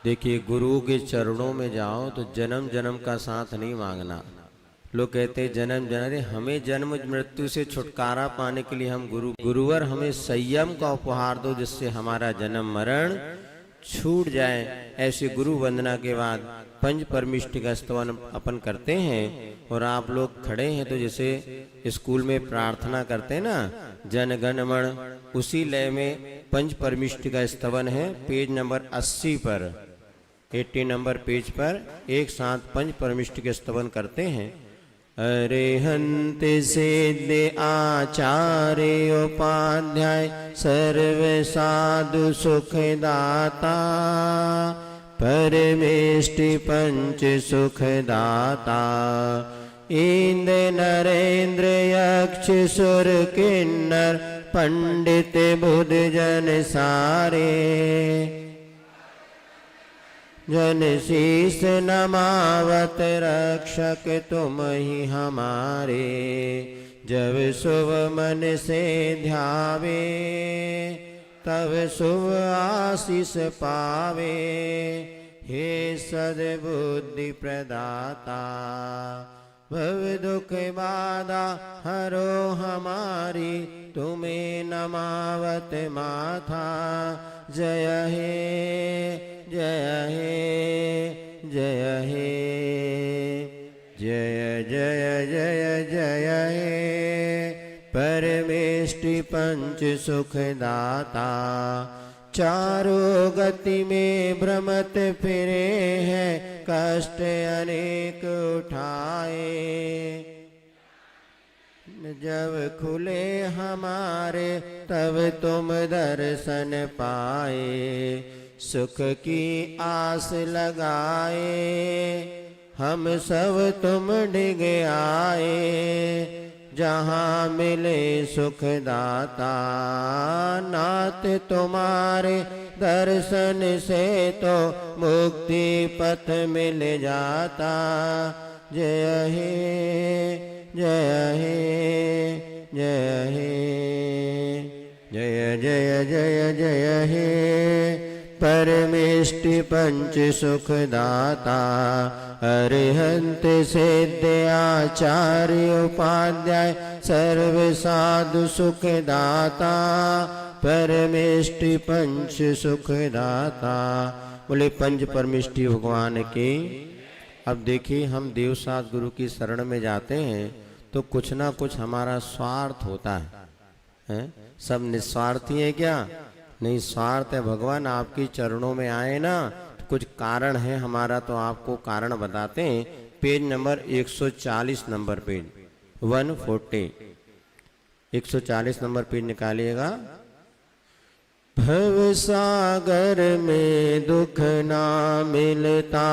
देखिए, गुरु के चरणों में जाओ तो जन्म जन्म का साथ नहीं मांगना। लोग कहते हैं जन्म जन्म, अरे हमें जन्म मृत्यु से छुटकारा पाने के लिए हम गुरुवर हमें संयम का उपहार दो, जिससे हमारा जन्म मरण छूट जाए। ऐसे गुरु वंदना के बाद पंच परमिष्टि का स्तवन अपन करते हैं। और आप लोग खड़े हैं तो जैसे स्कूल में प्रार्थना करते हैं ना, जन गण मन, उसी लय में पंच परमिष्टि का स्तवन है। पेज नंबर 80 पर, 80 नंबर पेज पर एक साथ पंच परमिष्टि के स्तवन करते हैं। अरिहंत सिद्ध आचार्य उपाध्याय सर्व साधु सुखदाता, परमेष्टि पंच सुखदाता, इंद्र नरेंद्र यक्ष सुर किन्नर पंडित बुध जन सारे, जन शीस नमावत रक्षक तुम ही हमारे, जब शुभ मन से ध्यावे तब शुभ आशीष पावे। हे सद्बुद्धि प्रदाता, भव दुख बाधा हरो हमारी, तुम्हें नमावत माथा। जय हे जय हे जय हे, जय जय जय जय हे, परमेष्टि पंच सुखदाता। चारों गति में भ्रमत फिरे हैं, कष्ट अनेक उठाए। जब खुले हमारे तब तुम दर्शन पाए, सुख की आस लगाए हम सब तुम डिग आए। जहाँ मिले सुखदाता नाथ तुम्हारे दर्शन से तो मुक्ति पथ मिल जाता। जय हे जय हे जय हे, जय जय जय जय हे, परमेष्टि पंच सुखदाता। अरिहंत सिद्ध आचार्य उपाध्याय सर्व साधु सुखदाता, परमेष्टि पंच सुखदाता। बोले पंच परमेष्टि भगवान के। अब देखिए, हम देवसात गुरु की शरण में जाते हैं तो कुछ ना कुछ हमारा स्वार्थ होता है? सब निस्वार्थी है क्या? नहीं, स्वार्थ है। भगवान आपके चरणों में आए ना, तो कुछ कारण है हमारा, तो आपको कारण बताते हैं। Page number 140 number page 140, 140 number page निकालिएगा। भव सागर में दुख ना मिलता,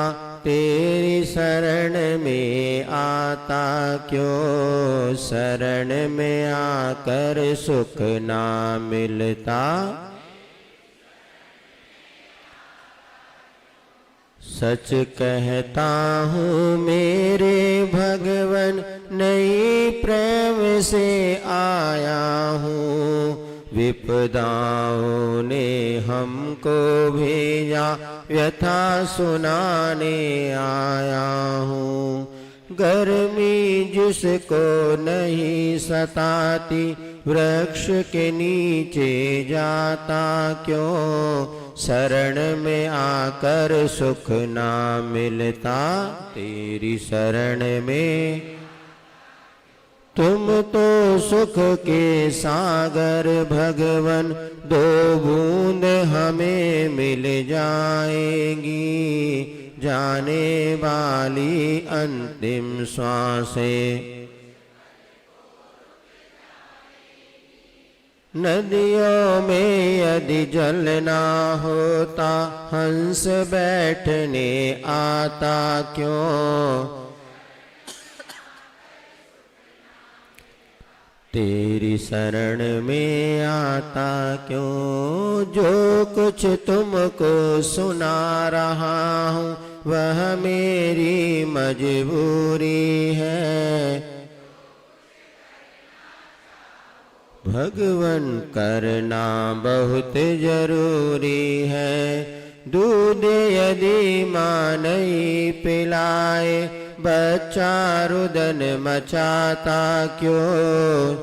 तेरी शरण में आता क्यों? शरण में आकर सुख ना मिलता, सच कहता हूँ मेरे भगवन, नई प्रेम से आया हूँ। विपदाओं ने हमको भेजा, व्यथा सुनाने आया हूँ। गर्मी जिसको नहीं सताती, वृक्ष के नीचे जाता क्यों? शरण में आकर सुख ना मिलता, तेरी शरण में तुम तो सुख के सागर भगवन। दो बूंद हमें मिल जाएंगी, जाने वाली अंतिम श्वासें। नदियों में यदि जल ना होता, हंस बैठने आता क्यों? तेरी शरण में आता क्यों? जो कुछ तुमको सुना रहा हूँ, वह मेरी मजबूरी है। भगवन करना बहुत जरूरी है। दूध यदि माँ नहीं पिलाए, बच्चा रुदन मचाता क्यों।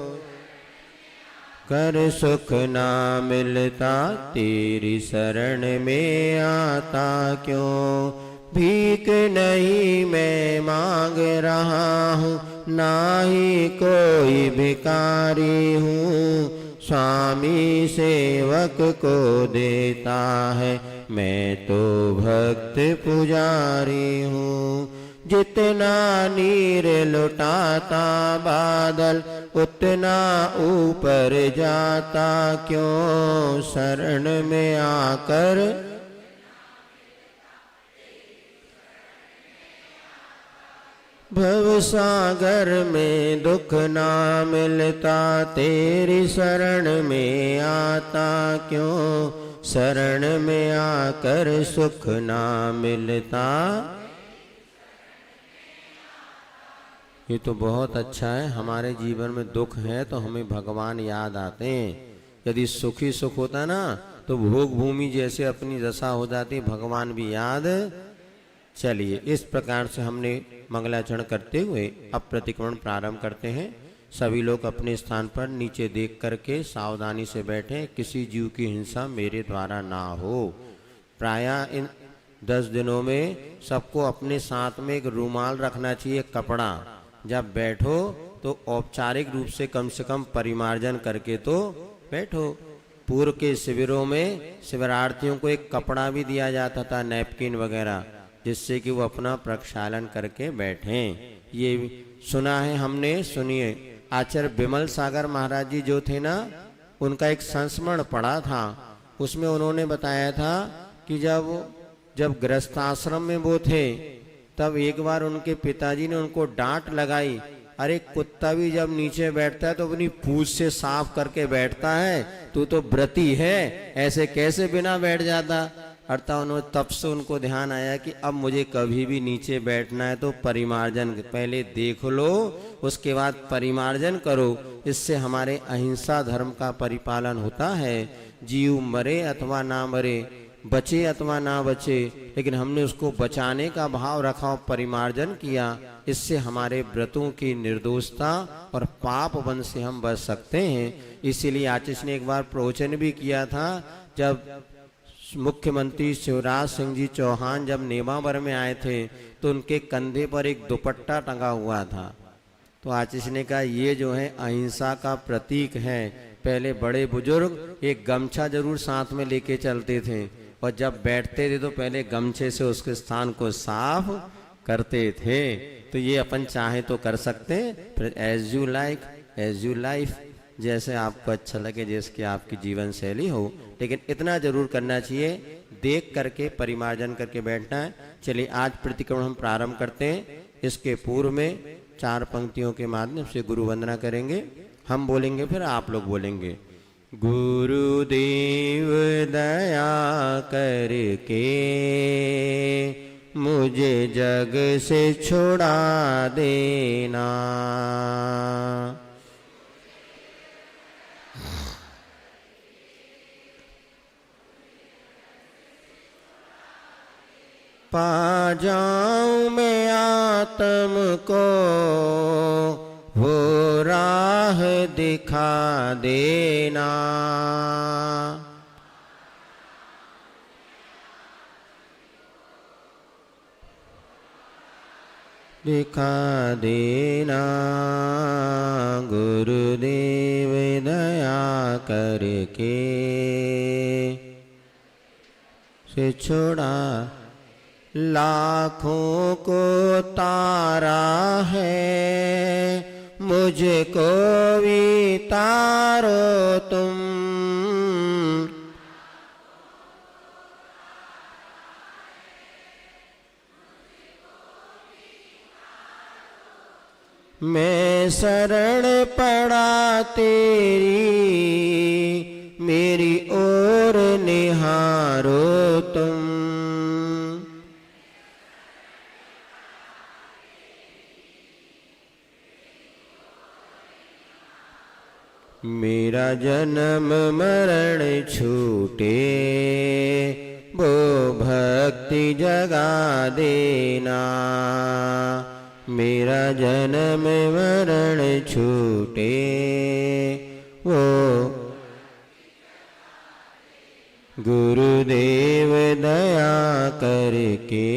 कर सुख ना मिलता, तेरी शरण में आता क्यों। भीख नहीं मैं मांग रहा हूँ, ना ही कोई भिखारी हूँ। स्वामी सेवक को देता है, मैं तो भक्त पुजारी हूँ। जितना नीर लुटाता बादल, उतना ऊपर जाता क्यों। शरण में आकर भव सागर में दुख ना मिलता, तेरी शरण में आता क्यों। शरण में आकर सुख ना मिलता। ये तो बहुत अच्छा है। हमारे जीवन में दुख है तो हमें भगवान याद आते हैं। यदि सुखी सुख होता ना तो भोग भूमि जैसे अपनी दशा हो जाती, भगवान भी याद। चलिए, इस प्रकार से हमने मंगलाचरण करते हुए अब प्रतिक्रमण प्रारंभ करते हैं। सभी लोग अपने स्थान पर नीचे देख करके सावधानी से बैठें। किसी जीव की हिंसा मेरे द्वारा ना हो। प्रायः इन 10 दिनों में सबको अपने साथ में एक रुमाल रखना चाहिए, कपड़ा। जब बैठो तो औपचारिक रूप से कम परिमार्जन करके तो बैठो। पूर्व के शिविरों में शिविरार्थियों को एक कपड़ा भी दिया जाता था, नैपकिन वगैरह, जिससे कि वो अपना प्रक्षालन करके बैठें। ये सुना है हमने। सुनिए, आचार्य विमल सागर महाराज जी जो थे ना, उनका एक संस्मरण पढ़ा था। उसमें उन्होंने बताया था कि जब गृहस्थ आश्रम में वो थे, तब एक बार उनके पिताजी ने उनको डांट लगाई। अरे, कुत्ता भी जब नीचे बैठता है तो अपनी पूंछ से साफ करके बैठता है, तू तो व्रती है, ऐसे कैसे बिना बैठ जाता। अर्थात उन्होंने तब से उनको ध्यान आया कि अब मुझे कभी भी नीचे बैठना है तो परिमार्जन पहले देख लो, उसके बाद परिमार्जन करो। इससे हमारे अहिंसा धर्म का परिपालन होता है। जीव मरे अथवा ना मरे, बचे अथवा ना बचे, लेकिन हमने उसको बचाने का भाव रखा और परिमार्जन किया। इससे हमारे व्रतों की निर्दोषता और पाप बंध से हम बच सकते हैं। इसीलिए आचार्य ने एक बार प्रवचन भी किया था। जब मुख्यमंत्री शिवराज सिंह जी चौहान जब नेमावर में आए थे तो उनके कंधे पर एक दुपट्टा टंगा हुआ था। तो आचार्य ने कहा, ये जो है अहिंसा का प्रतीक है। पहले बड़े बुजुर्ग एक गमछा जरूर साथ में लेके चलते थे, और जब बैठते थे तो पहले गमछे से उसके स्थान को साफ करते थे। तो ये अपन चाहे तो कर सकते हैं। फिर as you like as you life, जैसे आपको अच्छा लगे, जैसे आपकी जीवन शैली हो, लेकिन इतना जरूर करना चाहिए, देख करके परिमार्जन करके बैठना है। चलिए, आज प्रतिक्रमण हम प्रारंभ करते हैं। इसके पूर्व में 4 पंक्तियों के माध्यम से गुरु वंदना करेंगे। हम बोलेंगे, फिर आप लोग बोलेंगे। गुरुदेव दया करके मुझे जग से छुड़ा देना। पा जाऊं मैं आत्म को, वो राह दिखा देना। दिखा देना गुरुदेव दया करके, से छोड़ा लाखों को तारा है, मुझको भी तारो तुम। मैं शरण पड़ा तेरी, मेरी ओर निहारो तुम। मेरा जन्म मरण छूटे, वो भक्ति जगा देना, मेरा जन्म मरण छूटे वो गुरुदेव दया करके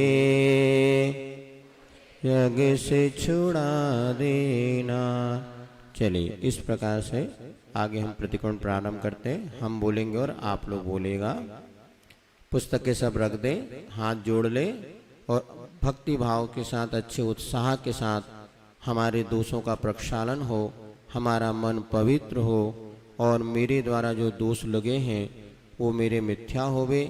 जग से छुड़ा देना। चलिए इस प्रकार से आगे हम प्रतिक्रमण प्रारंभ करते हैं। हम बोलेंगे और आप लोग बोलेगा। पुस्तकें सब रख दें, हाथ जोड़ ले और भक्ति भाव के साथ, अच्छे उत्साह के साथ हमारे दोषों का प्रक्षालन हो, हमारा मन पवित्र हो और मेरे द्वारा जो दोष लगे हैं वो मेरे मिथ्या होवे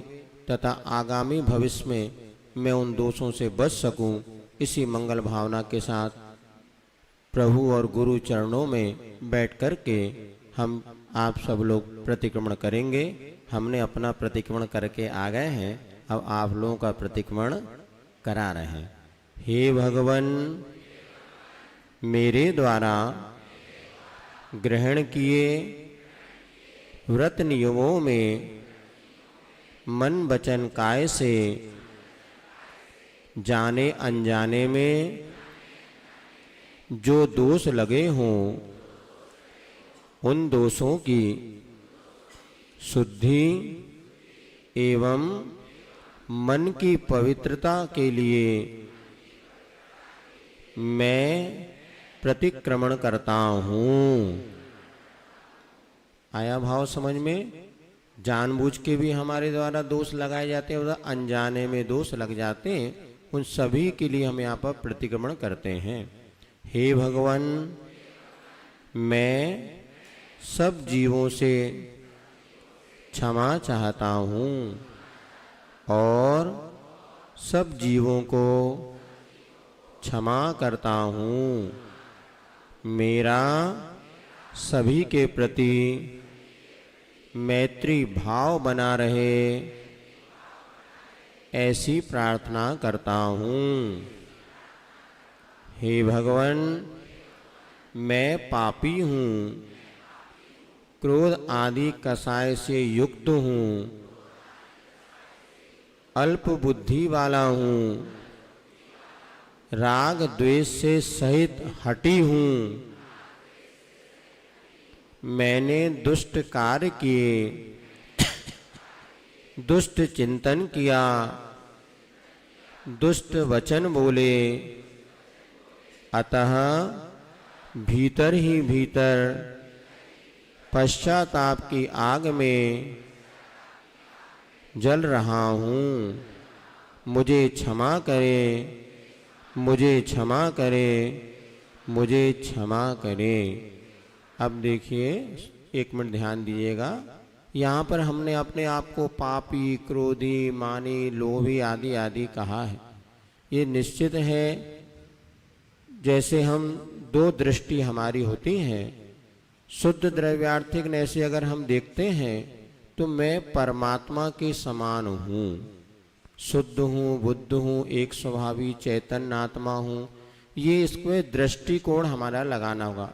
तथा आगामी भविष्य में मैं उन दोषों से बच सकूं। इसी मंगल भावना के साथ प्रभु और गुरु चरणों में बैठ कर के हम आप सब लोग प्रतिक्रमण करेंगे। हमने अपना प्रतिक्रमण करके आ गए हैं, अब आप लोगों का प्रतिक्रमण करा रहे हैं। हे भगवान, मेरे द्वारा ग्रहण किए व्रत नियमों में मन वचन काय से जाने अनजाने में जो दोष लगे हों उन दोषों की शुद्धि एवं मन की पवित्रता के लिए मैं प्रतिक्रमण करता हूँ। आया भाव समझ में? जानबूझ के भी हमारे द्वारा दोष लगाए जाते हैं, उधर अनजाने में दोष लग जाते हैं, उन सभी के लिए हम यहाँ पर प्रतिक्रमण करते हैं। हे भगवान, मैं सब जीवों से क्षमा चाहता हूँ और सब जीवों को क्षमा करता हूँ। मेरा सभी के प्रति मैत्री भाव बना रहे ऐसी प्रार्थना करता हूँ। हे भगवान, मैं पापी हूँ, क्रोध आदि कसाय से युक्त हूँ, अल्प बुद्धि वाला हूँ, राग द्वेष से सहित हटी हूँ। मैंने दुष्ट कार्य किए, दुष्ट चिंतन किया, दुष्ट वचन बोले, अतः भीतर ही भीतर पश्चाताप की आग में जल रहा हूँ। मुझे क्षमा करे, मुझे क्षमा करे, मुझे क्षमा करे। अब देखिए, एक मिनट ध्यान दीजिएगा। यहाँ पर हमने अपने आप को पापी, क्रोधी, मानी, लोभी आदि आदि कहा है। ये निश्चित है, जैसे हम दो दृष्टि हमारी होती हैं, शुद्ध द्रव्यार्थिक ने ऐसे अगर हम देखते हैं तो मैं परमात्मा के समान हूँ, शुद्ध हूँ, बुद्ध हूँ, एक स्वभावी चैतन्य आत्मा हूँ। ये इसको दृष्टिकोण हमारा लगाना होगा।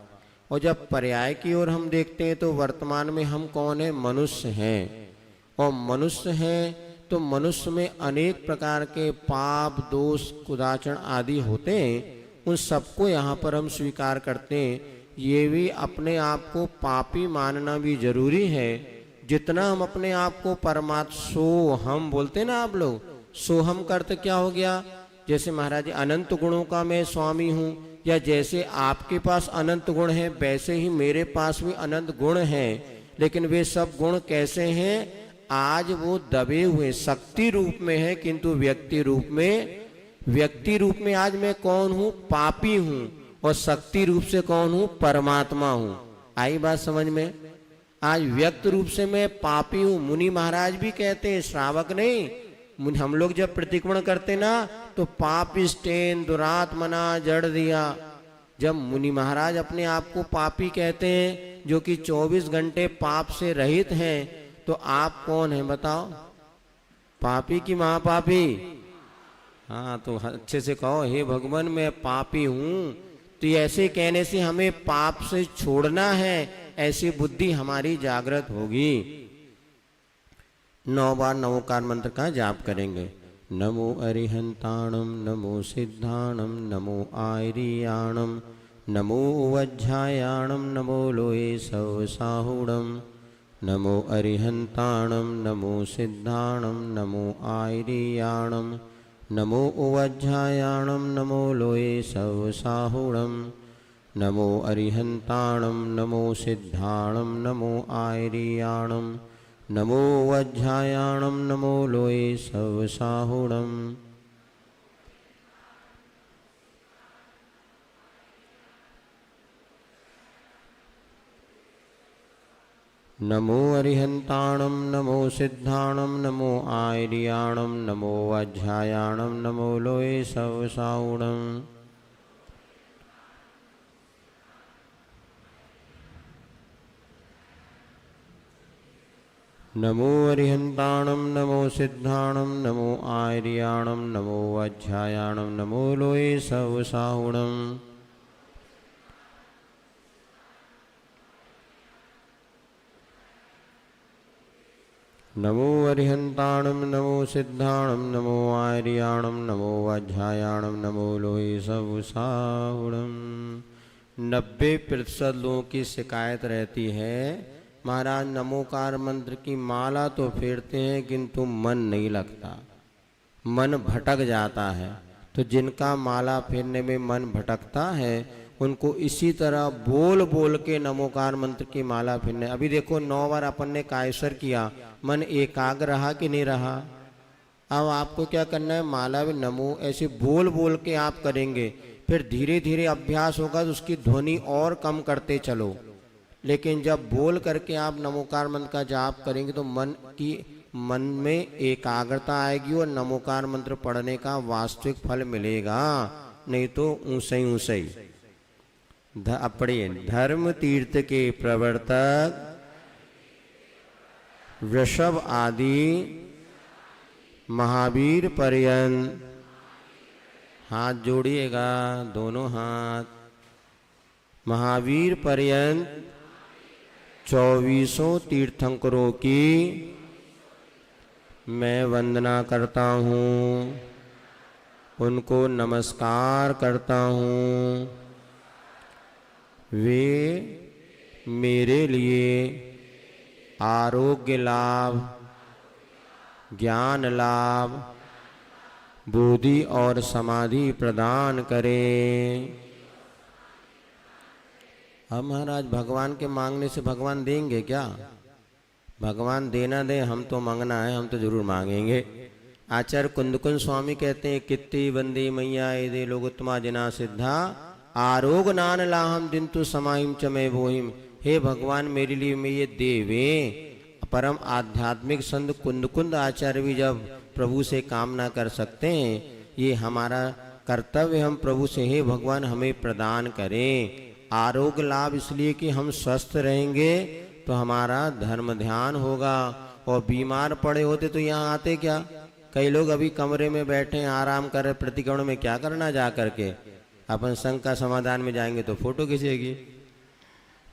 और जब पर्याय की ओर हम देखते हैं तो वर्तमान में हम कौन है? मनुष्य हैं। और मनुष्य हैं तो मनुष्य में अनेक प्रकार के पाप, दोष, कुदाचरण आदि होते हैं। उन सबको यहाँ पर हम स्वीकार करते हैं। ये भी अपने आप को पापी मानना भी जरूरी है। जितना हम अपने आप को परमात्मा सोहम बोलते हैं ना आप लोग, सोहम का अर्थ क्या हो गया? जैसे महाराज अनंत गुणों का मैं स्वामी हूँ, या जैसे आपके पास अनंत गुण हैं वैसे ही मेरे पास भी अनंत गुण हैं। लेकिन वे सब गुण कैसे हैं? आज वो दबे हुए शक्ति रूप में है, किंतु व्यक्ति रूप में आज मैं कौन हूँ? पापी हूँ। और शक्ति रूप से कौन हूँ? परमात्मा हूँ। आई बात समझ में? आज व्यक्त रूप से मैं पापी हूँ। मुनि महाराज भी कहते हैं, श्रावक नहीं। हम लोग जब प्रतिक्रमण करते ना तो पापिष्टेन दुरात्मना जड़ दिया। जब मुनि महाराज अपने आप को पापी कहते हैं, जो कि 24 घंटे पाप से रहित हैं, तो आप कौन हैं बताओ? पापी की महापापी? हाँ, तो अच्छे से कहो, हे भगवान मैं पापी हूँ। तो ऐसे कहने से हमें पाप से छोड़ना है, ऐसी बुद्धि हमारी जागृत होगी। 9 बार नमोकार मंत्र का जाप करेंगे। नमो अरिहंताणम, नमो सिद्धाणम, नमो आयरियाणम, नमो वज्झायाणम, नमो लोये सवसाहुणम। नमो अरिहंताणम, नमो सिद्धाणम, नमो आयरियाणम, नमो वज्झायाणम, नमो लोये सवसाहुणम। नमो अरिहंताणम, नमो सिद्धाणम, नमो आयरियाणम, नमो वज्झायाणम, नमो लोये सवसाहुणम। नमो अरिहंताणम, नमो सिद्धाणम, नमो आयरियाणम, नमो वज्झायाणम, नमो लोये सवसाहुणम। नमो अरिहंताणम, नमो सिद्धाणम, नमो आयरियाणम, नमो वज्झायाणम, नमो लोये सवसाहुणम। नमो अरिहंताणम, नमो सिद्धाणम, नमो आयरियाणम, नमो वज्झायाणम, नमो लोये सवसाहुणम। 90% लोगों की शिकायत रहती है, महाराज नमोकार मंत्र की माला तो फेरते हैं किंतु मन नहीं लगता, मन भटक जाता है। तो जिनका माला फेरने में मन भटकता है उनको इसी तरह बोल बोल के नमोकार मंत्र की माला फेरने। अभी देखो 9 बार अपन ने कायसर किया, मन एकाग्र रहा कि नहीं रहा। अब आपको क्या करना है, माला में नमो ऐसे बोल बोल के आप करेंगे, फिर धीरे धीरे अभ्यास होगा तो उसकी ध्वनि और कम करते चलो। लेकिन जब बोल करके आप नमोकार मंत्र का जाप करेंगे तो मन में एकाग्रता आएगी और नमोकार मंत्र पढ़ने का वास्तविक फल मिलेगा, नहीं तो ऊंसे ही ऊंसे ही। पढ़िए। धर्म तीर्थ के प्रवर्तक वृषभ आदि महावीर पर्यंत, हाथ जोड़िएगा दोनों हाथ, महावीर पर्यंत 24 तीर्थंकरों की मैं वंदना करता हूँ, उनको नमस्कार करता हूँ। वे मेरे लिए आरोग्य लाभ, ज्ञान लाभ, बुद्धि और समाधि प्रदान करें। अब महाराज भगवान के मांगने से भगवान देंगे क्या? भगवान देना दे, हम तो मांगना है, हम तो जरूर मांगेंगे। आचार्य कुंदकुंद स्वामी कहते हैं, कित्ती बंदी मैया ये लोगोत्तमा जिना सिद्धा, आरोग नान लाहम दिंतु समाहिम च मैं बोहिम। हे भगवान मेरे लिए मैं ये देवे। परम आध्यात्मिक संत कुंदकुंद आचार्य भी जब प्रभु से कामना कर सकते हैं, ये हमारा कर्तव्य, हम प्रभु से हे भगवान हमें प्रदान करें। आरोग्य लाभ इसलिए कि हम स्वस्थ रहेंगे तो हमारा धर्म ध्यान होगा, और बीमार पड़े होते तो यहाँ आते क्या? कई लोग अभी कमरे में बैठे हैं, आराम कर रहे, प्रतिक्रमण में क्या करना जा करके? अपन संघ का समाधान में जाएंगे तो फोटो खींचेगी।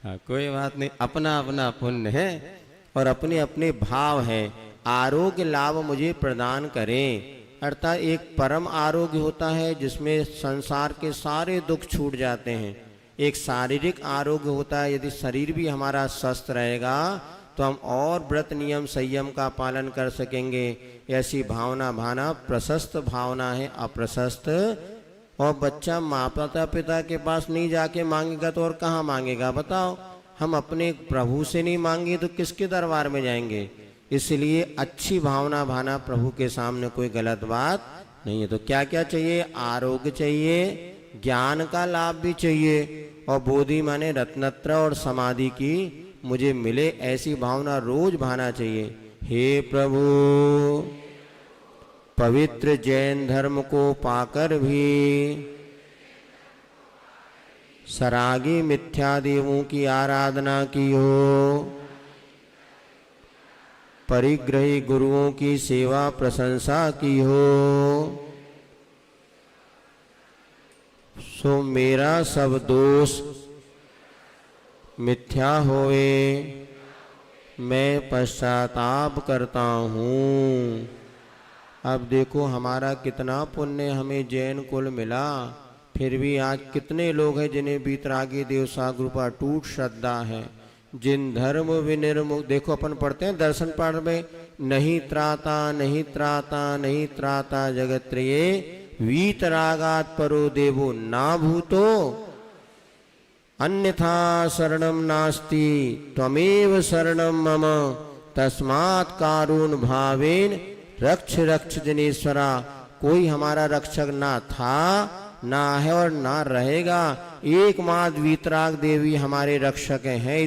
कोई बात नहीं, अपना अपना पुण्य है और अपने अपने भाव है। आरोग्य लाभ मुझे प्रदान करें, अर्थात एक परम आरोग्य होता है जिसमें संसार के सारे दुख छूट जाते हैं। एक शारीरिक आरोग्य होता है, यदि शरीर भी हमारा स्वस्थ रहेगा तो हम और व्रत नियम संयम का पालन कर सकेंगे। ऐसी भावना भाना प्रशस्त भावना है, अप्रशस्त। और बच्चा माता पिता के पास नहीं जाके मांगेगा तो और कहाँ मांगेगा बताओ? हम अपने प्रभु से नहीं मांगे तो किसके दरबार में जाएंगे? इसलिए अच्छी भावना भाना प्रभु के सामने कोई गलत बात नहीं है। तो क्या क्या चाहिए? आरोग्य चाहिए, ज्ञान का लाभ भी चाहिए, और बोधि माने रत्नत्र और समाधि की मुझे मिले, ऐसी भावना रोज भाना चाहिए। हे प्रभु, पवित्र जैन धर्म को पाकर भी सरागी मिथ्या देवों की आराधना की हो, परिग्रही गुरुओं की सेवा प्रशंसा की हो, सो मेरा सब दोष मिथ्या होए, मैं पश्चाताप करता हूँ। अब देखो हमारा कितना पुण्य हमें जैन कुल मिला, फिर भी आज कितने लोग हैं जिन्हें वीतरागी देवसागर पर अटूट श्रद्धा है। जिन धर्म विनिर्मुख, देखो अपन पढ़ते हैं दर्शन पाठ में, नहीं त्राता नहीं त्राता नहीं त्राता जगत्त्रये वीतरागात् परो देवो ना भूतो अन्यथा शरणम नास्ति त्वमेव शरणम मम तस्मात् कारुण भावेन रक्ष रक्ष जनेश्वरा। कोई हमारा रक्षक ना था, ना है और ना रहेगा, एकमात्र वीतराग देवी हमारे रक्षक हैं।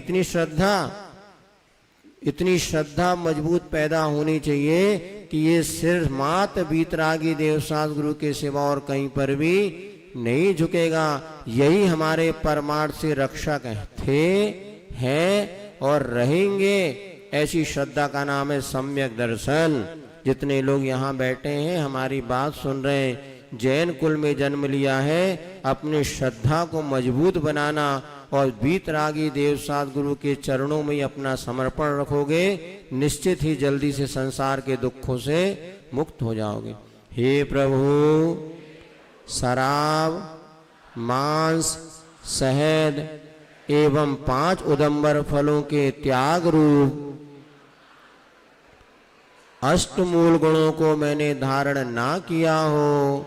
इतनी श्रद्धा मजबूत पैदा होनी चाहिए कि ये सिर्फ मात्र वीतरागी देवसागर गुरु के सिवा और कहीं पर भी नहीं झुकेगा। यही हमारे परमार्थ से रक्षक थे, हैं और रहेंगे। ऐसी श्रद्धा का नाम है सम्यक दर्शन। जितने लोग यहाँ बैठे हैं हमारी बात सुन रहे हैं, जैन कुल में जन्म लिया है, अपनी श्रद्धा को मजबूत बनाना और वीतरागी देवसागर गुरु के चरणों में अपना समर्पण रखोगे, निश्चित ही जल्दी से संसार के दुखों से मुक्त हो जाओगे। हे प्रभु, शराब, मांस, शहद एवं 5 उदंबर फलों के त्याग रूप अष्टमूल गुणों को मैंने धारण ना किया हो,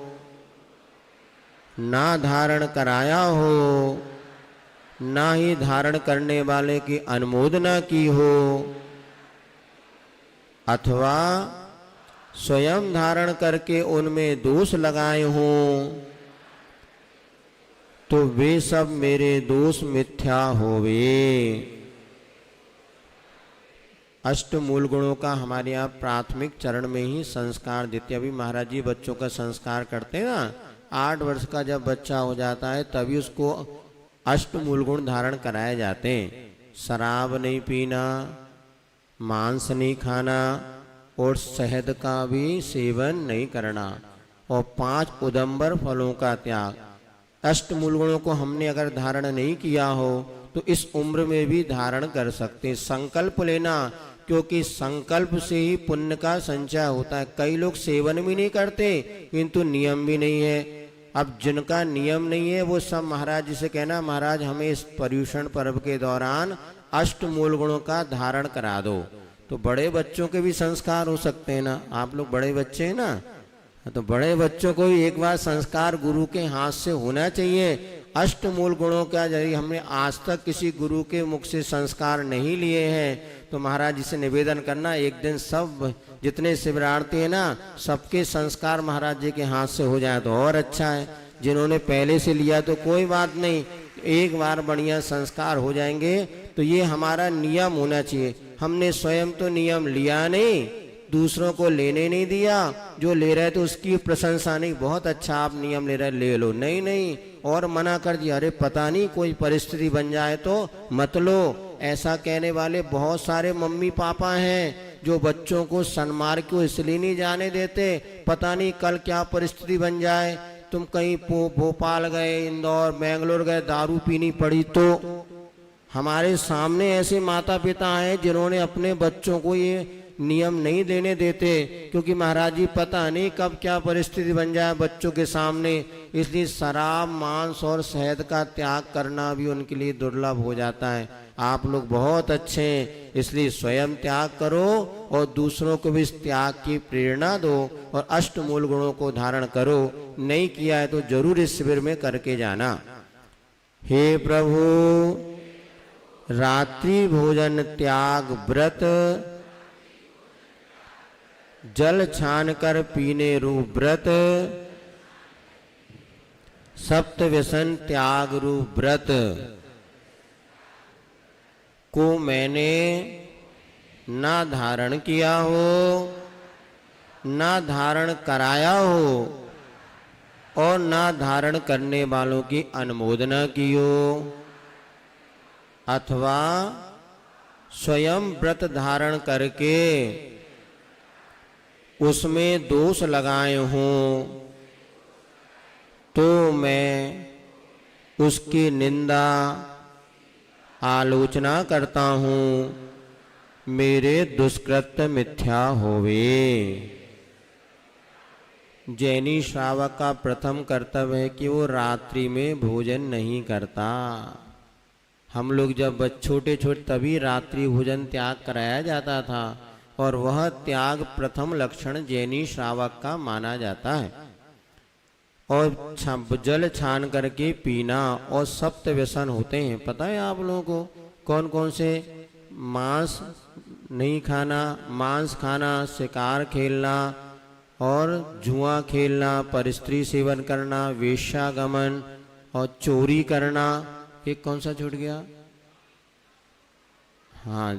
ना धारण कराया हो, ना ही धारण करने वाले की अनुमोदना की हो, अथवा स्वयं धारण करके उनमें दोष लगाए हों, तो वे सब मेरे दोष मिथ्या होवे। अष्टमूल गुणों का हमारे यहाँ प्राथमिक चरण में ही संस्कार देते। अभी महाराज जी बच्चों का संस्कार करते हैं ना, 8 वर्ष का जब बच्चा हो जाता है तभी उसको अष्टमूल गुण धारण कराए जाते हैं। शराब नहीं पीना, मांस नहीं खाना और शहद का भी सेवन नहीं करना और 5 उदंबर फलों का त्याग। अष्टमूल गुणों को हमने अगर धारण नहीं किया हो तो इस उम्र में भी धारण कर सकते। संकल्प लेना, क्योंकि संकल्प से ही पुण्य का संचय होता है। कई लोग सेवन भी नहीं करते किंतु नियम भी नहीं है। अब जिनका नियम नहीं है वो सब महाराज जी से कहना, महाराज हमें इस पर्यूषण पर्व के दौरान अष्टमूल गुणों का धारण करा दो। तो बड़े बच्चों के भी संस्कार हो सकते हैं ना, आप लोग बड़े बच्चे हैं ना, तो बड़े बच्चों को भी एक बार संस्कार गुरु के हाथ से होना चाहिए। अष्टमूल गुणों का यदि हमने आज तक किसी गुरु के मुख से संस्कार नहीं लिए हैं तो महाराज जी से निवेदन करना, एक दिन सब जितने शिवरार्थी हैं ना सबके संस्कार महाराज जी के हाथ से हो जाए तो और अच्छा है। जिन्होंने पहले से लिया तो कोई बात नहीं, एक बार बढ़िया संस्कार हो जाएंगे। तो ये हमारा नियम होना चाहिए। हमने स्वयं तो नियम लिया नहीं, दूसरों को लेने नहीं दिया। जो ले रहे थे उसकी प्रशंसा नहीं, बहुत अच्छा आप नियम ले रहे, ले लो, नहीं नहीं, और मना कर दिया, अरे पता नहीं कोई परिस्थिति बन जाए तो मत लो। ऐसा कहने वाले बहुत सारे मम्मी पापा हैं जो बच्चों को सन्मार्ग को इसलिए नहीं जाने देते, पता नहीं कल क्या परिस्थिति बन जाए। तुम कहीं भोपाल गए, इंदौर, बेंगलोर गए, दारू पीनी पड़ी तो। हमारे सामने ऐसे माता पिता हैं जिन्होंने अपने बच्चों को ये नियम नहीं देने देते, क्योंकि महाराज जी पता नहीं कब क्या परिस्थिति बन जाए बच्चों के सामने। इसलिए शराब, मांस और शहद का त्याग करना भी उनके लिए दुर्लभ हो जाता है। आप लोग बहुत अच्छे हैं, इसलिए स्वयं त्याग करो और दूसरों को भी इस त्याग की प्रेरणा दो और अष्टमूल गुणों को धारण करो। नहीं किया है तो जरूर इस शिविर में करके जाना। हे प्रभु, रात्रि भोजन त्याग व्रत, जल छान कर पीने रूप व्रत, सप्त व्यसन त्याग रूप व्रत को मैंने ना धारण किया हो, ना धारण कराया हो और ना धारण करने वालों की अनुमोदना की हो, अथवा स्वयं व्रत धारण करके उसमें दोष लगाए हों, तो मैं उसकी निंदा आलोचना करता हूँ मेरे दुष्कृत्य मिथ्या होवे। जैनी श्रावक का प्रथम कर्तव्य है कि वो रात्रि में भोजन नहीं करता। हम लोग जब छोटे छोटे तभी रात्रि भोजन त्याग कराया जाता था, और वह त्याग प्रथम लक्षण जैनी श्रावक का माना जाता है। और जल छान करके पीना, और सप्त व्यसन होते हैं, पता है आप लोगों को कौन कौन से? मांस नहीं खाना, मांस खाना, शिकार खेलना और जुआ खेलना, परस्त्री सेवन करना, वेश्यागमन और चोरी करना। एक कौन सा छूट गया? हाँ,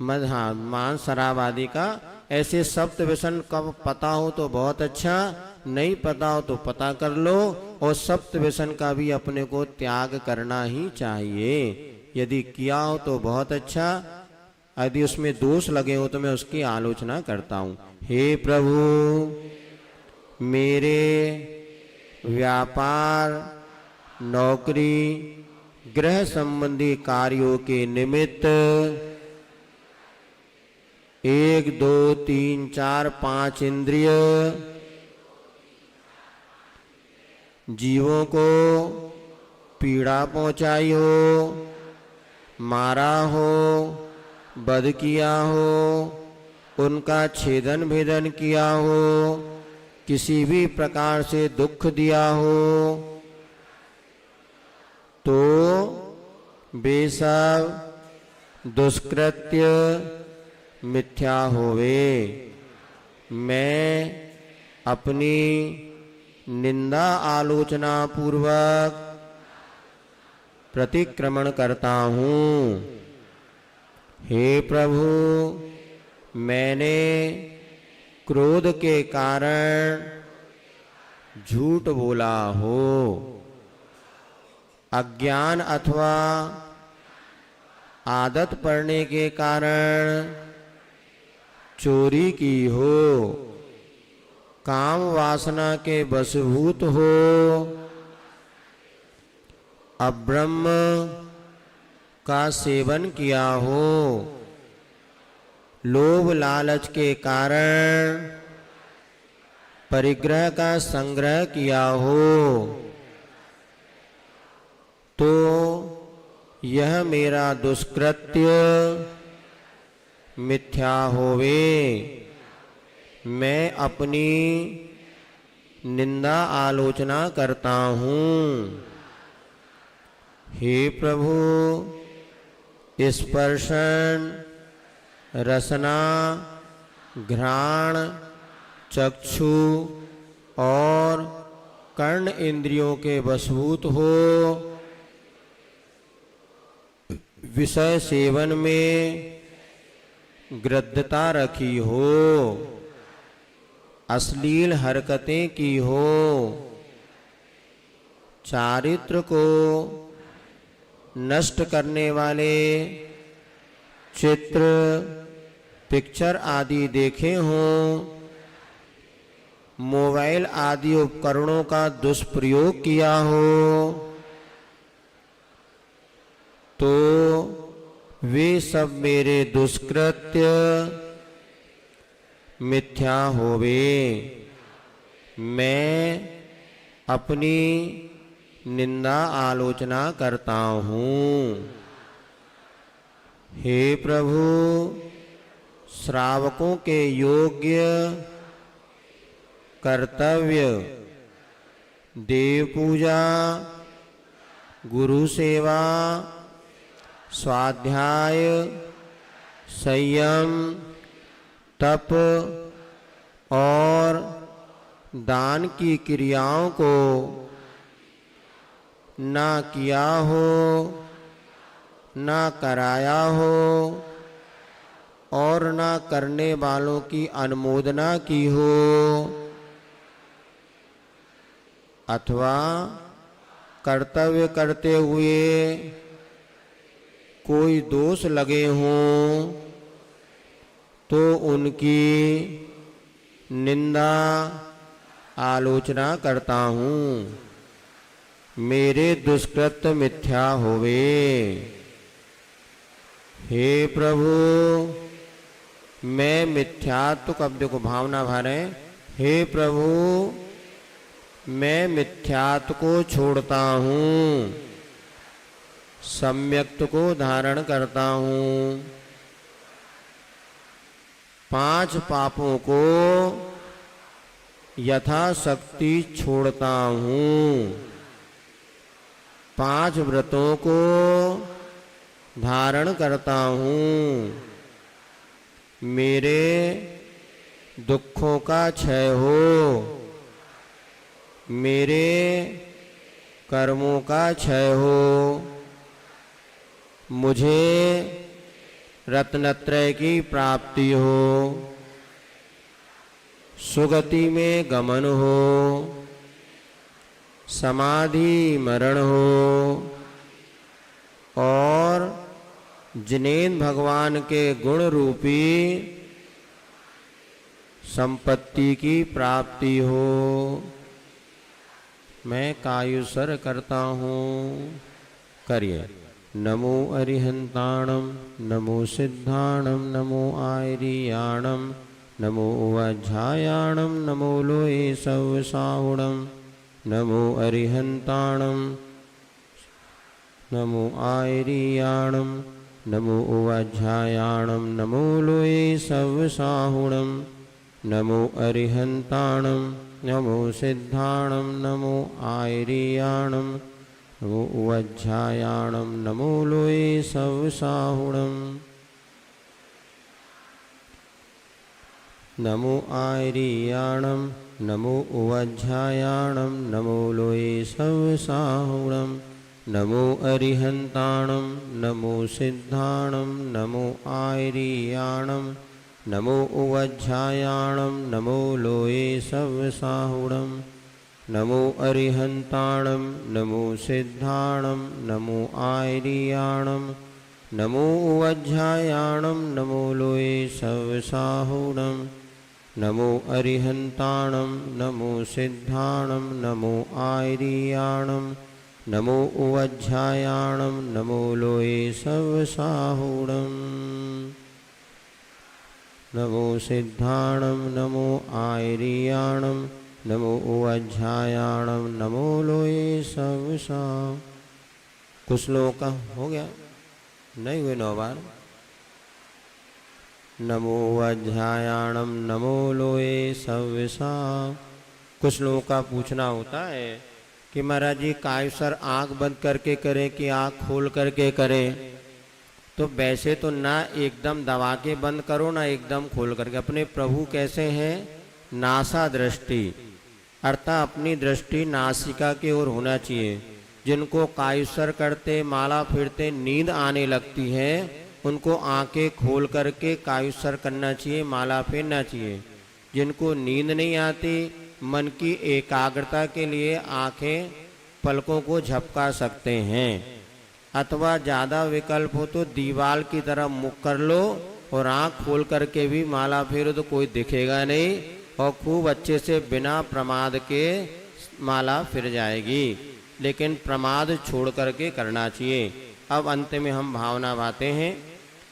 हाँ, मांस शराब आदि का। ऐसे सप्त व्यसन का पता हो तो बहुत अच्छा, नहीं पता हो तो पता कर लो। और सप्त व्यसन का भी अपने को त्याग करना ही चाहिए। यदि किया हो तो बहुत अच्छा, यदि उसमें दोष लगे हो तो मैं उसकी आलोचना करता हूँ। हे प्रभु, मेरे व्यापार, नौकरी, गृह संबंधी कार्यों के निमित्त 1, 2, 3, 4, 5 इंद्रिय जीवों को पीड़ा पहुंचाई हो, मारा हो, वध किया हो, उनका छेदन भेदन किया हो, किसी भी प्रकार से दुख दिया हो, तो वे सब दुष्कृत्य मिथ्या होवे। मैं अपनी निंदा आलोचना पूर्वक प्रतिक्रमण करता हूँ। हे प्रभु, मैंने क्रोध के कारण झूठ बोला हो, अज्ञान अथवा आदत पड़ने के कारण चोरी की हो, काम वासना के वशभूत हो, अब्रह्म का सेवन किया हो, लोभ लालच के कारण परिग्रह का संग्रह किया हो, तो यह मेरा दुष्कृत्य मिथ्या होवे। मैं अपनी निंदा आलोचना करता हूँ। हे प्रभु, स्पर्शन, रसना, घ्राण, चक्षु और कर्ण इंद्रियों के वशभूत हो, विषय सेवन में गृद्धता रखी हो, अश्लील हरकतें की हो, चारित्र को नष्ट करने वाले चित्र, पिक्चर आदि देखे हों, मोबाइल आदि उपकरणों का दुष्प्रयोग किया हो, तो वे सब मेरे दुष्कृत्य मिथ्या होवे। मैं अपनी निंदा आलोचना करता हूँ। हे प्रभु, श्रावकों के योग्य कर्तव्य देव पूजा, गुरु सेवा, स्वाध्याय, संयम, तप और दान की क्रियाओं को ना किया हो, ना कराया हो और ना करने वालों की अनुमोदना की हो, अथवा कर्तव्य करते हुए कोई दोष लगे हों तो उनकी निंदा आलोचना करता हूँ। मेरे दुष्कृत्य मिथ्या होवे। हे प्रभु मैं मिथ्यात्व को, अब देखो भावना भर है, हे प्रभु मैं मिथ्यात्व को छोड़ता हूँ, सम्यक्त को धारण करता हूँ, 5 पापों को यथाशक्ति छोड़ता हूँ, 5 व्रतों को धारण करता हूँ, मेरे दुखों का क्षय हो, मेरे कर्मों का क्षय हो, मुझे रत्नत्रय की प्राप्ति हो, सुगति में गमन हो, समाधि मरण हो और जिनेन्द्र भगवान के गुण रूपी संपत्ति की प्राप्ति हो, मैं कायुसर करता हूँ। करिए। नमो अरिहंताणम, नमो सिद्धाणम, नमो आयरियाणम, नमो वज्झायाणम, नमो लोये सवसाहुणम, नमो अरिहंताणम, नमो आयरियाणम, नमो वज्झायाणम, नमो लोये सवसाहुणम, नमो अरिहंताणम, नमो सिद्धाणम, नमो आयरियाणम, नमो वज्झायाणम, नमो लोये सवसाहुणम, नमो आयरियाणम, नमो वज्झायाणम, नमो लोये सवसाहुणम, नमो अरिहंताणम, नमो सिद्धाणम, नमो आयरियाणम, नमो वज्झायाणम, नमो लोये सवसाहुणम, नमो अरिहंताणम, नमो सिद्धाणम, नमो आयरियाणम, नमो वज्झायाणम, नमो लोये सवसाहुणम, नमो अरिहंताणम, नमो सिद्धाणम, नमो आयरियाणम, नमो वज्झायाणम, नमो लोये सवसाहुणम, नमो सिद्धाणम, नमो आयरियाणम, नमो वज्झायाणम, नमो लोये सवसाहुणम। कुछ लोगों का हो गया, नहीं हुए 9 बार। नमो वज्झायाणम, नमो लोये सवसाहुणम। कुछ लोगों का पूछना होता है कि महाराज जी कायसर आंख बंद करके करें कि आंख खोल करके करें। तो वैसे तो ना एकदम दबा के बंद करो ना एकदम खोल करके। अपने प्रभु कैसे हैं? नासा दृष्टि, अर्थात अपनी दृष्टि नासिका की ओर होना चाहिए। जिनको कायसर करते माला फिरते नींद आने लगती है उनको आंखें खोल करके कायसर करना चाहिए, माला फेरना चाहिए। जिनको नींद नहीं आती मन की एकाग्रता के लिए आंखें पलकों को झपका सकते हैं, अथवा ज़्यादा विकल्प हो तो दीवार की तरफ मुख कर लो और आंख खोल करके भी माला फेरो तो कोई दिखेगा नहीं और खूब अच्छे से बिना प्रमाद के माला फिर जाएगी। लेकिन प्रमाद छोड़ करके करना चाहिए। अब अंत में हम भावना बाते हैं।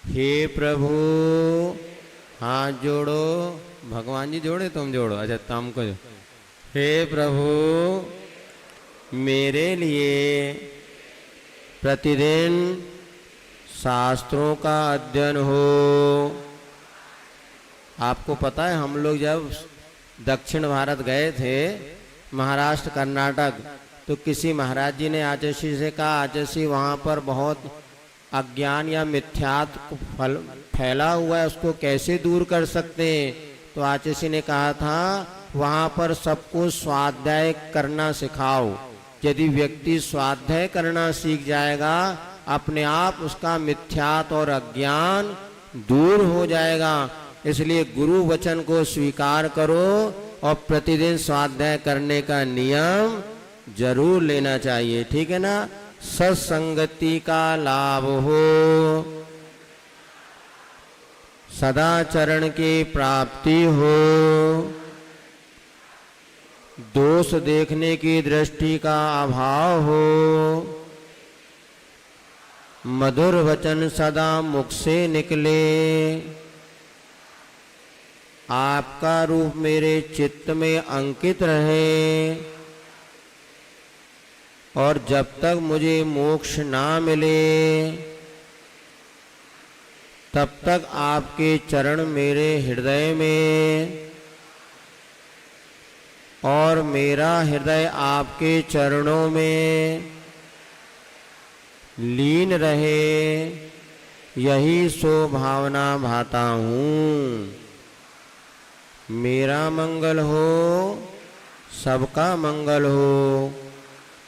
हे प्रभु, हाथ जोड़ो। भगवान जी जोड़े, तुम जोड़ो। अच्छा तुमको। हे प्रभु, मेरे लिए प्रतिदिन शास्त्रों का अध्ययन हो। आपको पता है हम लोग जब दक्षिण भारत गए थे, महाराष्ट्र कर्नाटक, तो किसी महाराज जी ने आचार्य से कहा, आचार्य वहाँ पर बहुत अज्ञान या मिथ्यात्व फैला हुआ है, उसको कैसे दूर कर सकते हैं? तो आचार्य ने कहा था वहाँ पर सबको स्वाध्याय करना सिखाओ। यदि व्यक्ति स्वाध्याय करना सीख जाएगा अपने आप उसका मिथ्यात्व और अज्ञान दूर हो जाएगा। इसलिए गुरु वचन को स्वीकार करो और प्रतिदिन स्वाध्याय करने का नियम जरूर लेना चाहिए। ठीक है ना? सत्संगति का लाभ हो, सदाचरण की प्राप्ति हो, दोष देखने की दृष्टि का अभाव हो, मधुर वचन सदा मुख से निकले। आपका रूप मेरे चित्त में अंकित रहे और जब तक मुझे मोक्ष ना मिले तब तक आपके चरण मेरे हृदय में और मेरा हृदय आपके चरणों में लीन रहे, यही सो भावना भाता हूँ। मेरा मंगल हो, सबका मंगल हो।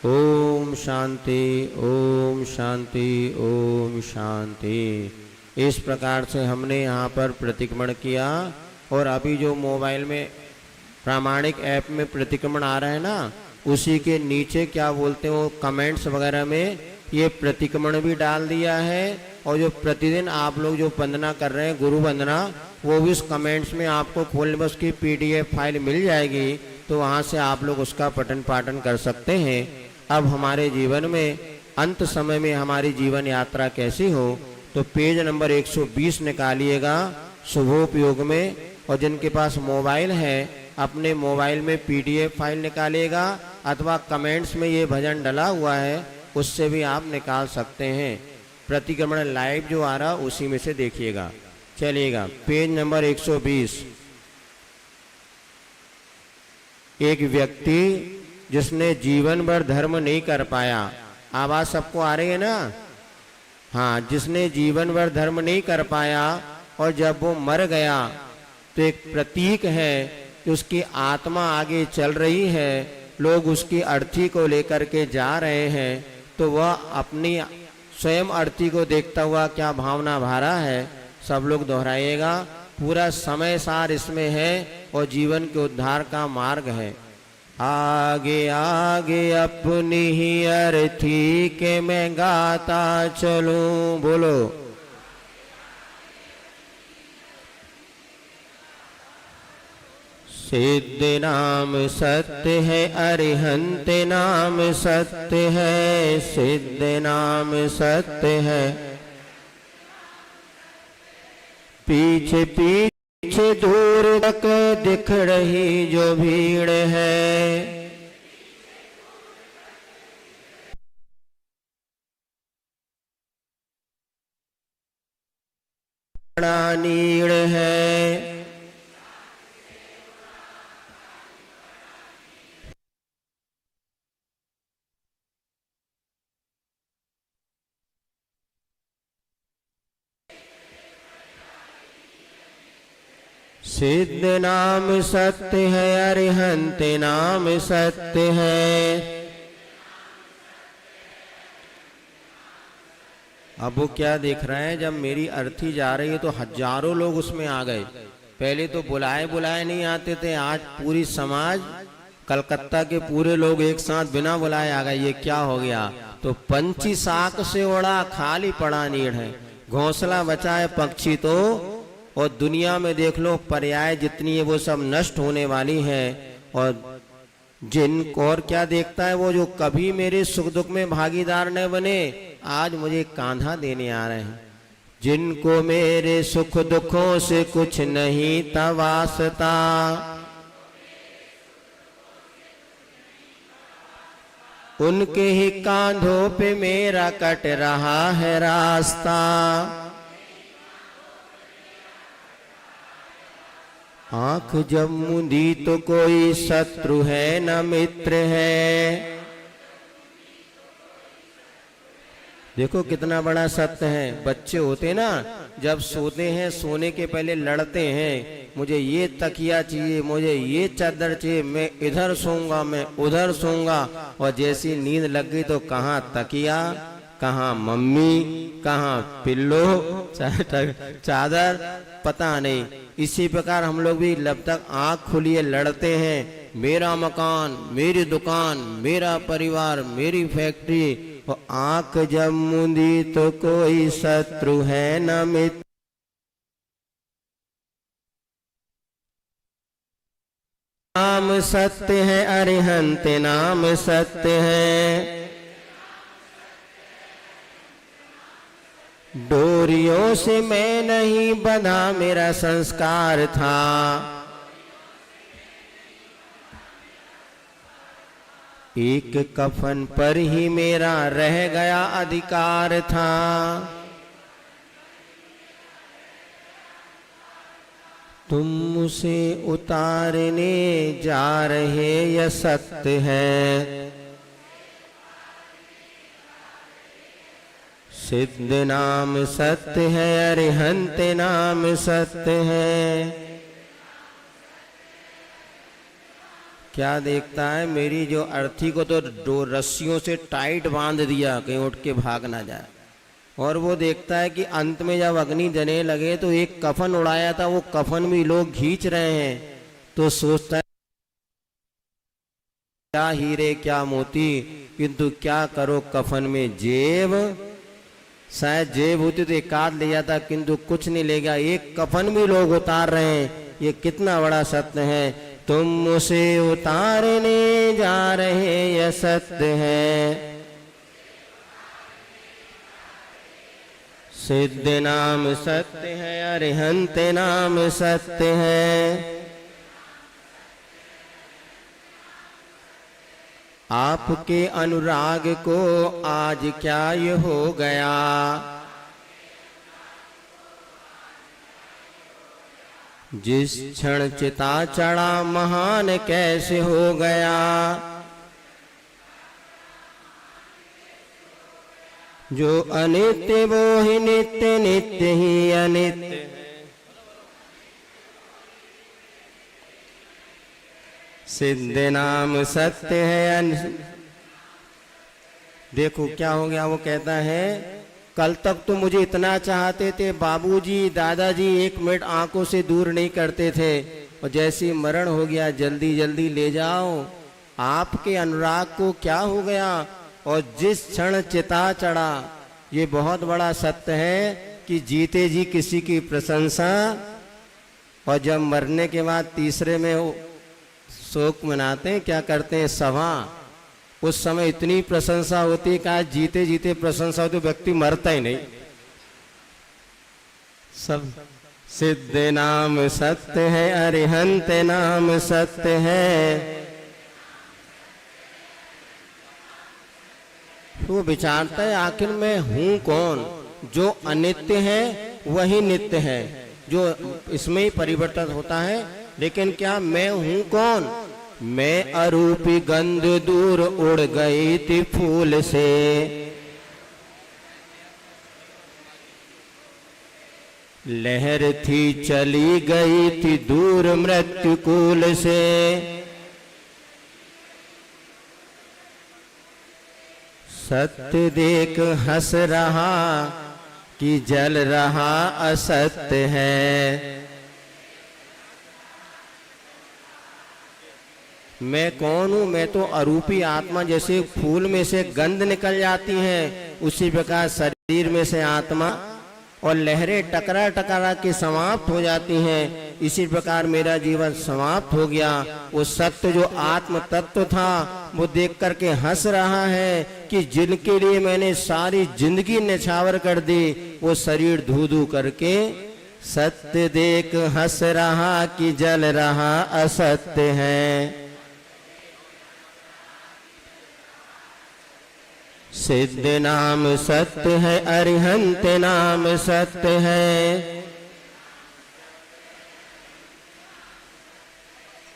ओम शांति, ओम शांति, ओम शांति। इस प्रकार से हमने यहाँ पर प्रतिक्रमण किया। और अभी जो मोबाइल में प्रामाणिक ऐप में प्रतिक्रमण आ रहा है ना, उसी के नीचे क्या बोलते हैं वो कमेंट्स वगैरह में ये प्रतिक्रमण भी डाल दिया है। और जो प्रतिदिन आप लोग जो वंदना कर रहे हैं गुरु वंदना, वो भी उस कमेंट्स में आपको खोलने में उसकी PDF फाइल मिल जाएगी, तो वहाँ से आप लोग उसका पठन पाठन कर सकते हैं। अब हमारे जीवन में अंत समय में हमारी जीवन यात्रा कैसी हो, तो पेज नंबर 120 निकालिएगा शुभोपयोग में। और जिनके पास मोबाइल है अपने मोबाइल में PDF फाइल निकालिएगा, अथवा कमेंट्स में ये भजन डला हुआ है उससे भी आप निकाल सकते हैं। प्रतिक्रमण लाइव जो आ रहा उसी में से देखिएगा। चलिएगा पेज नंबर 120। एक व्यक्ति जिसने जीवन भर धर्म नहीं कर पाया, आवाज सबको आ रही है ना? हाँ, जिसने जीवन भर धर्म नहीं कर पाया और जब वो मर गया तो एक प्रतीक है कि उसकी आत्मा आगे चल रही है, लोग उसकी अर्थी को लेकर के जा रहे हैं, तो वह अपनी स्वयं अर्थी को देखता हुआ क्या भावना भरा है, सब लोग दोहराइएगा। पूरा समय सार इसमें है और जीवन के उद्धार का मार्ग है। आगे आगे अपनी ही अर्थी के मैं गाता चलूं, बोलो। सिद्ध नाम सत्य है, अरिहंत नाम सत्य है, सिद्ध नाम सत्य है। पीछे पीछे दूर तक दिख रही जो भीड़ है, बड़ा नीड़ है। सिद्ध नाम सत्य है, अरिहंत नाम सत्य है। अब वो क्या देख रहे हैं, जब मेरी अर्थी जा रही है तो हजारों लोग उसमें आ गए। पहले तो बुलाए बुलाए नहीं आते थे, आज पूरी समाज कलकत्ता के पूरे लोग एक साथ बिना बुलाए आ गए। ये क्या हो गया? तो पंछी साख से उड़ा खाली पड़ा नीड़ है, घोंसला बचाए पक्षी तो। और दुनिया में देख लो पर्याय जितनी है वो सब नष्ट होने वाली है। और जिनको और क्या देखता है, वो जो कभी मेरे सुख दुख में भागीदार न बने, आज मुझे कांधा देने आ रहे हैं। जिनको मेरे सुख दुखों से कुछ नहीं था वास्ता, उनके ही कांधों पे मेरा कट रहा है रास्ता। आंख जब मूंदी तो कोई शत्रु है न मित्र है। देखो कितना बड़ा सत्य है। बच्चे होते ना, जब सोते हैं सोने के पहले लड़ते हैं, मुझे ये तकिया चाहिए, मुझे ये चादर चाहिए, मैं इधर सोऊंगा, मैं उधर सोऊंगा। और जैसी नींद लग गई तो कहाँ तकिया, कहाँ मम्मी, कहाँ पिल्लो, चादर, पता नहीं। इसी प्रकार हम लोग भी जब तक आंख खुली है लड़ते हैं, मेरा मकान, मेरी दुकान, मेरा परिवार, मेरी फैक्ट्री। और आंख जब मूंदी तो कोई शत्रु है न मित्र। नाम सत्य है, अरिहंत नाम सत्य है। डोरियों से मैं नहीं बंधा मेरा संस्कार था, एक कफन पर ही मेरा रह गया अधिकार था। तुम उसे उतारने जा रहे यह सत्य है, सिद्ध नाम सत्य है, अरिहंत नाम सत्य है। क्या देखता है, मेरी जो अर्थी को तो दो रस्सियों से टाइट बांध दिया कहीं उठ के भाग ना जाए, और वो देखता है कि अंत में जब अग्नि जलने लगे तो एक कफन उड़ाया था, वो कफन भी लोग खींच रहे हैं, तो सोचता है क्या हीरे क्या मोती, किंतु क्या करो कफन में जेब। शायद जेब होती तो एक आध ले जाता, किंतु कुछ नहीं ले गया, एक कफन भी लोग उतार रहे हैं। ये कितना बड़ा सत्य है। तुम उसे उतारने जा रहे यह सत्य है, सिद्ध नाम सत्य है, अरिहंत नाम सत्य है। आपके अनुराग को आज क्या ये हो गया, जिस क्षण चिता चढ़ा महान कैसे हो गया। जो अनित्य वो ही नित्य, नित्य ही अनित्य है। सिद्ध नाम सत्य है। देखो क्या हो गया, वो कहता है कल तक तो मुझे इतना चाहते थे, बाबूजी दादाजी एक मिनट आंखों से दूर नहीं करते थे, और जैसे मरण हो गया जल्दी जल्दी ले जाओ। आपके अनुराग को क्या हो गया, और जिस क्षण चिता चढ़ा, ये बहुत बड़ा सत्य है कि जीते जी किसी की प्रशंसा, और जब मरने के बाद तीसरे में शोक मनाते हैं, क्या करते हैं सभा, उस समय इतनी प्रशंसा होती है कि आज जीते जीते प्रशंसा होती, व्यक्ति मरता ही नहीं। सब सिद्ध नाम सत्य है, अरिहंत नाम सत्य है। वो विचारता है आखिर मैं हूं कौन। जो अनित्य है वही नित्य है, जो इसमें ही परिवर्तन होता है, लेकिन क्या मैं हूं कौन। मैं अरूपी गंध दूर उड़ गई थी फूल से, लहर थी चली गई थी दूर मृत्यु कूल से। सत्य देख हंस रहा कि जल रहा असत्य है। मैं कौन हूं, मैं तो अरूपी आत्मा, जैसे फूल में से गंध निकल जाती है उसी प्रकार शरीर में से आत्मा और लहरें टकरा टकरा के समाप्त हो जाती हैं, इसी प्रकार मेरा जीवन समाप्त हो गया। वो सत्य जो आत्म तत्व था वो देख करके हंस रहा है कि जिनके लिए मैंने सारी जिंदगी निछावर कर दी, वो शरीर धू धू करके सत्य देख हंस रहा कि जल रहा असत्य है। सिद्ध नाम सत्य है, अरिहंत नाम सत्य है।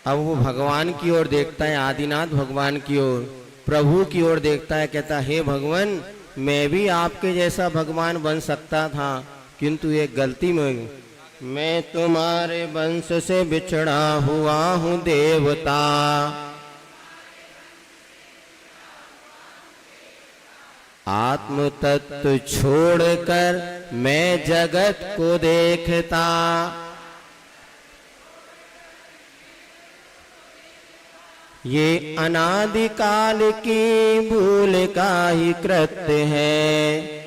अब वो भगवान की ओर देखता है, आदिनाथ भगवान की ओर, प्रभु की ओर देखता है, कहता हे भगवान मैं भी आपके जैसा भगवान बन सकता था, किंतु एक गलती में मैं तुम्हारे वंश से बिछड़ा हुआ हूँ देवता। आत्म तत्व छोड़कर मैं जगत को देखता, ये अनादिकाल की भूल का ही कृत्य है।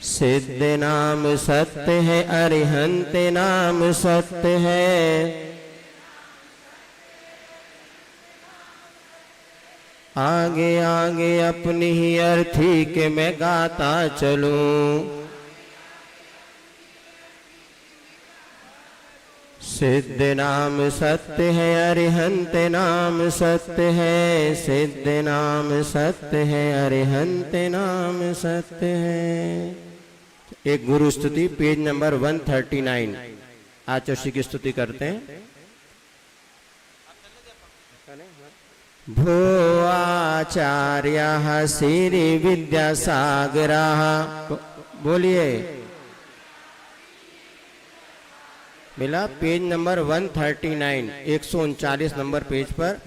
सिद्ध नाम सत्य है, अरिहंत नाम सत्य है। आगे आगे अपनी ही अर्थी के मैं गाता चलूं। सिद्ध नाम सत्य है, अरिहंत नाम सत्य है। सिद्ध नाम सत्य है, अरिहंत नाम सत्य है। एक गुरु स्तुति पेज नंबर 139 आचार्य की स्तुति करते हैं। भो आचार्यः श्री विद्यासागरः, बोलिए। मिला पेज नंबर 139 139 नंबर पेज पर।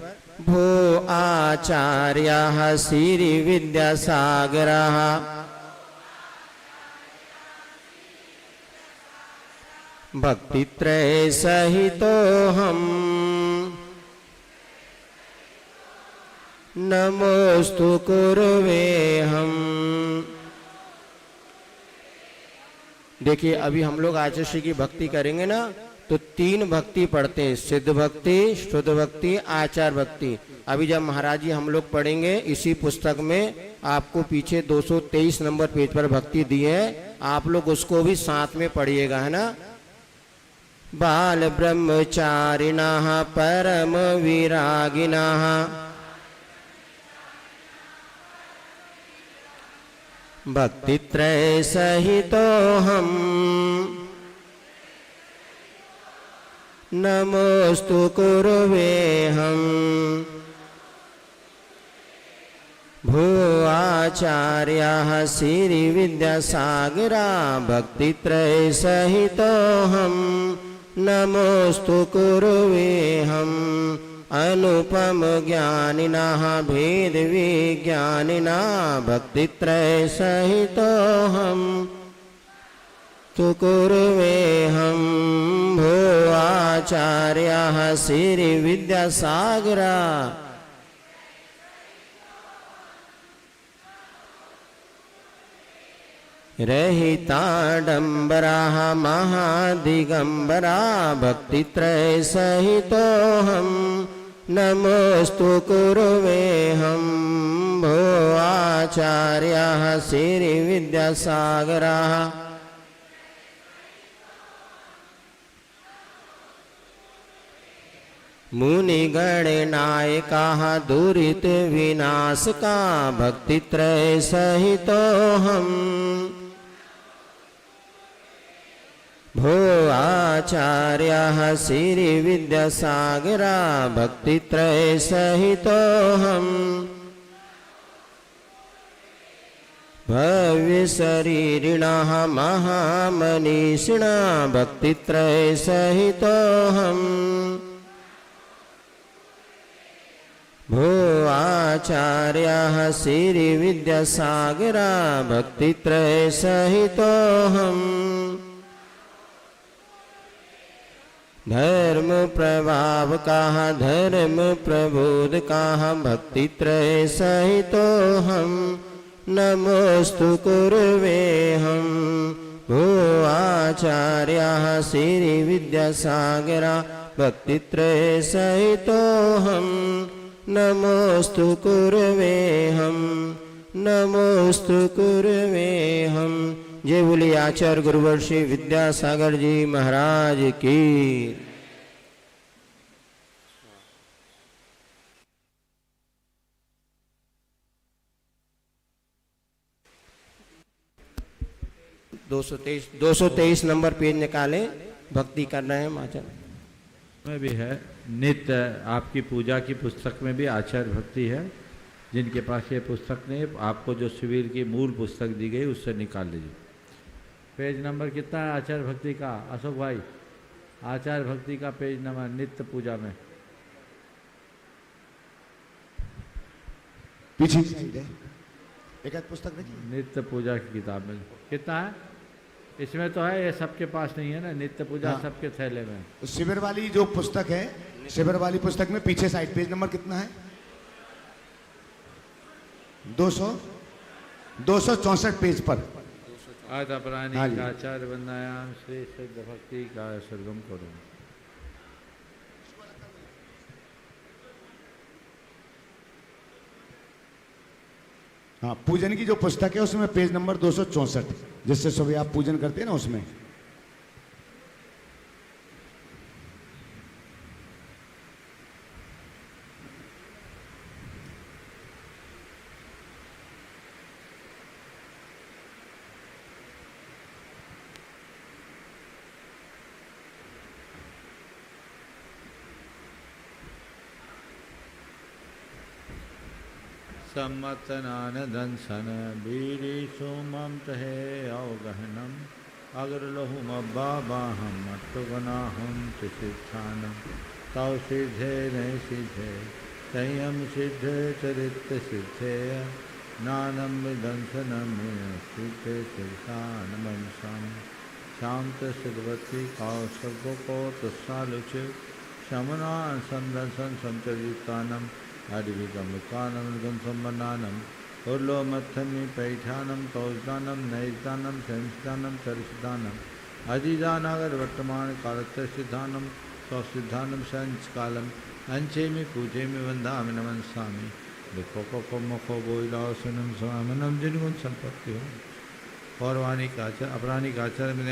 भो आचार्यः श्री विद्यासागरः भक्तित्रय सहितो हम नमोस्तु कुर्वे हम। देखिए अभी हम लोग आचार्य श्री की भक्ति करेंगे ना, तो 3 भक्ति पढ़ते हैं, सिद्ध भक्ति, शुद्ध भक्ति, आचार भक्ति। अभी जब महाराज जी हम लोग पढ़ेंगे इसी पुस्तक में आपको पीछे 223 नंबर पेज पर भक्ति दी है, आप लोग उसको भी साथ में पढ़िएगा, है ना। बाल ब्रह्मचारिणः परम विरागिणः भक्तित्रय सहितो हम नमोस्तु कुर्वे हम। भो आचार्यः श्री विद्यासागरा भक्तित्रय सहितो हम नमोस्तु कुर्वे हम। अनुपम ज्ञानिनः भेद विज्ञानिनः भक्तित्रय सहितो हम तु कुर्वे हम। भो आचार्यः श्री विद्यासागरा रहिताडम्बरः महादिगंबरा भक्तित्रय सहितो हम नमोस्तु कुर्वे हम। भो आचार्यः श्री विद्यासागरः मुनिगणनायकः दुरित विनाशका भक्तित्रय सहितो हम। भो आचार्यः श्री विद्यासागरा भक्तित्रय सहितो हम भव्य शरीरिणः महामनीषिणः भक्तित्रय सहितो हम। भो आचार्यः श्री विद्यासागरा भक्तित्रय सहितो हम धर्म प्रभावकाः धर्म प्रबोधकाः भक्तित्रय सहितो हम नमोस्तु कुर्वे हम। भो आचार्यः श्री विद्यासागरा भक्तित्रय सहितो हम नमोस्तु कुर्वे हम नमोस्तु कुर्वे हम। जय बोलिए आचार्य गुरुवर श्री विद्यासागर जी महाराज की। दो सौ तेईस नंबर पेज निकाले, भक्ति कर रहे हैं आचार्य में भी है। नित्य आपकी पूजा की पुस्तक में भी आचार्य भक्ति है। जिनके पास ये पुस्तक नहीं, आपको जो शिविर की मूल पुस्तक दी गई उससे निकाल लीजिए। पेज नंबर कितना है आचार्य भक्ति का अशोक भाई? आचार्य भक्ति का पेज नंबर नित्य पूजा में पीछे एक पुस्तक देखिए, नित्य पूजा की किताब में कितना है? इसमें तो है, ये सबके पास नहीं है ना। नित्य पूजा हाँ। सबके थैले में। शिविर वाली जो पुस्तक है, शिविर वाली पुस्तक में पीछे साइड पेज नंबर कितना है? 264 पेज पर। प्राणी आचार्य वंदनायाम श्री सिद्ध भक्ति का सरगम करो। हाँ, पूजन की जो पुस्तक है उसमें पेज नंबर 264, जिससे सुबह आप पूजन करते हैं ना उसमें। सम्मतनान दंसन बीरी सोमम तहे अवगहनम अगर लहुम बाबाहम अट्टुगनाहम सिद्धानम तव सिद्धे नहीं सिद्धे संयम सिद्धे चरित्र सिद्धे नानम विदंसनम सिद्धे सिद्धानमंसम शांत सिद्धवती कौशल्य को तस्सालुच शमना संदर्शन संचरितानम अडिविगमिकानम सम्मनानम उर्लोमत्थमि पैठानम तौजदानम नैजदानम संस्थानम चरिष्दानम अधिदानागर वर्तमान कालत्र सिद्धानम सौसिद्धानम संच कालम अंचेमि पूजेमि वंदामि नमस्सामि देखो को मुखो बोइलासनम स्वामनम जिनगुण संपत्ति हो पौर्वाणिक आचार अपराणिक आचार में